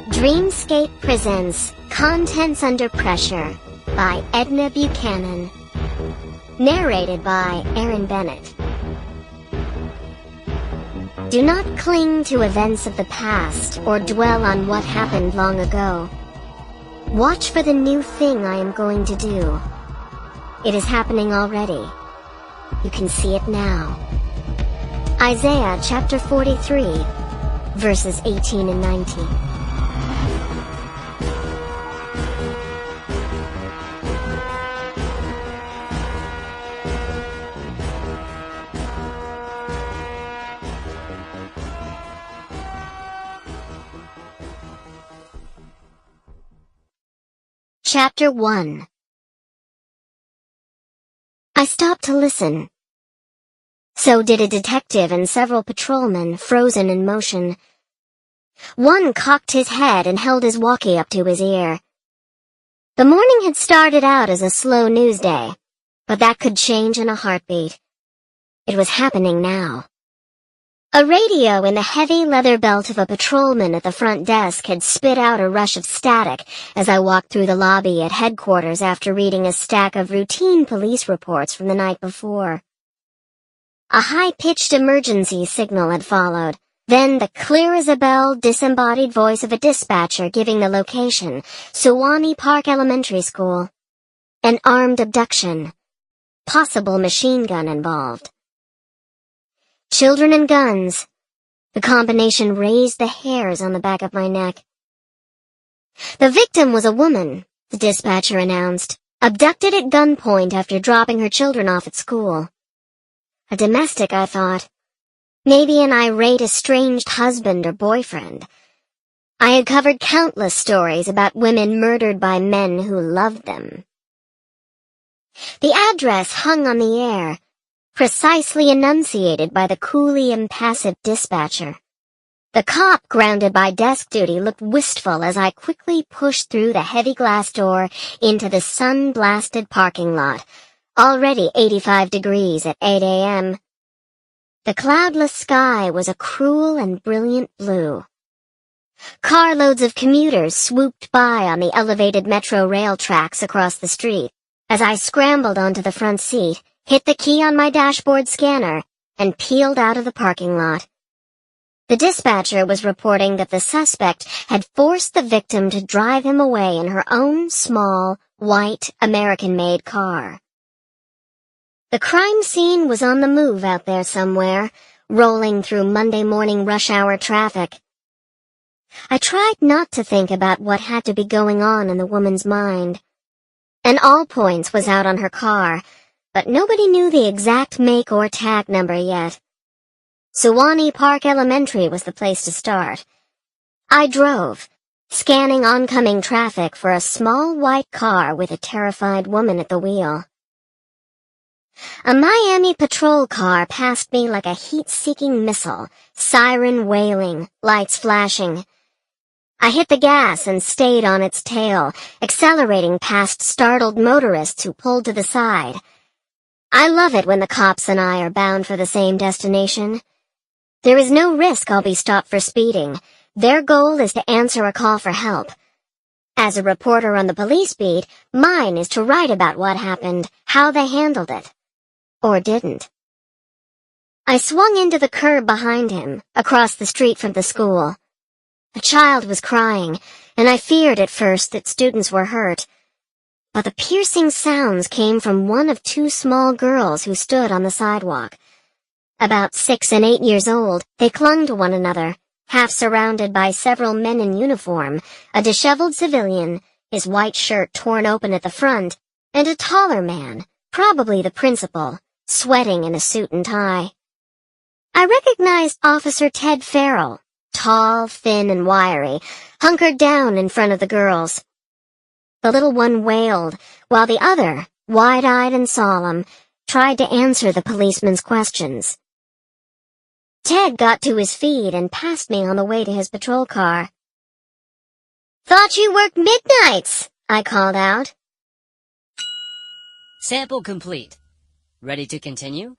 Dreamscape presents Contents Under Pressure by Edna Buchanan. Narrated by Erin Bennett. Do not cling to events of the past or dwell on what happened long ago. Watch for the new thing I am going to do. It is happening already. You can see it now. Isaiah chapter 43, verses 18 and 19. Chapter 1. I stopped to listen. So did a detective and several patrolmen, frozen in motion. One cocked his head and held his walkie up to his ear. The morning had started out as a slow news day, but that could change in a heartbeat. It was happening now. A radio in the heavy leather belt of a patrolman at the front desk had spit out a rush of static as I walked through the lobby at headquarters after reading a stack of routine police reports from the night before. A high-pitched emergency signal had followed, then the clear-as-a-bell disembodied voice of a dispatcher giving the location, Sewanee Park Elementary School. An armed abduction. Possible machine gun involved. Children and guns. The combination raised the hairs on the back of my neck. The victim was a woman, the dispatcher announced, abducted at gunpoint after dropping her children off at school. A domestic, I thought. Maybe an irate estranged husband or boyfriend. I had covered countless stories about women murdered by men who loved them. The address hung on the air, precisely enunciated by the coolly impassive dispatcher. The cop grounded by desk duty looked wistful as I quickly pushed through the heavy glass door into the sun-blasted parking lot, already 85 degrees at 8 a.m. The cloudless sky was a cruel and brilliant blue. Carloads of commuters swooped by on the elevated metro rail tracks across the street as I scrambled onto the front seat, hit the key on my dashboard scanner, and peeled out of the parking lot. The dispatcher was reporting that the suspect had forced the victim to drive him away in her own small, white, American-made car. The crime scene was on the move out there somewhere, rolling through Monday morning rush hour traffic. I tried not to think about what had to be going on in the woman's mind. An Allpoints was out on her car, but nobody knew the exact make or tag number yet. Sewanee Park Elementary was the place to start. I drove, scanning oncoming traffic for a small white car with a terrified woman at the wheel. A Miami patrol car passed me like a heat-seeking missile, siren wailing, lights flashing. I hit the gas and stayed on its tail, accelerating past startled motorists who pulled to the side. I love it when the cops and I are bound for the same destination. There is no risk I'll be stopped for speeding. Their goal is to answer a call for help. As a reporter on the police beat, mine is to write about what happened, how they handled it. Or didn't. I swung into the curb behind him, across the street from the school. A child was crying, and I feared at first that students were hurt. But the piercing sounds came from one of two small girls who stood on the sidewalk. About 6 and 8 years old, they clung to one another, half surrounded by several men in uniform, a disheveled civilian, his white shirt torn open at the front, and a taller man, probably the principal, sweating in a suit and tie. I recognized Officer Ted Farrell, tall, thin, and wiry, hunkered down in front of the girls. The little one wailed, while the other, wide-eyed and solemn, tried to answer the policeman's questions. Ted got to his feet and passed me on the way to his patrol car. Thought you worked midnights, I called out. Sample complete. Ready to continue?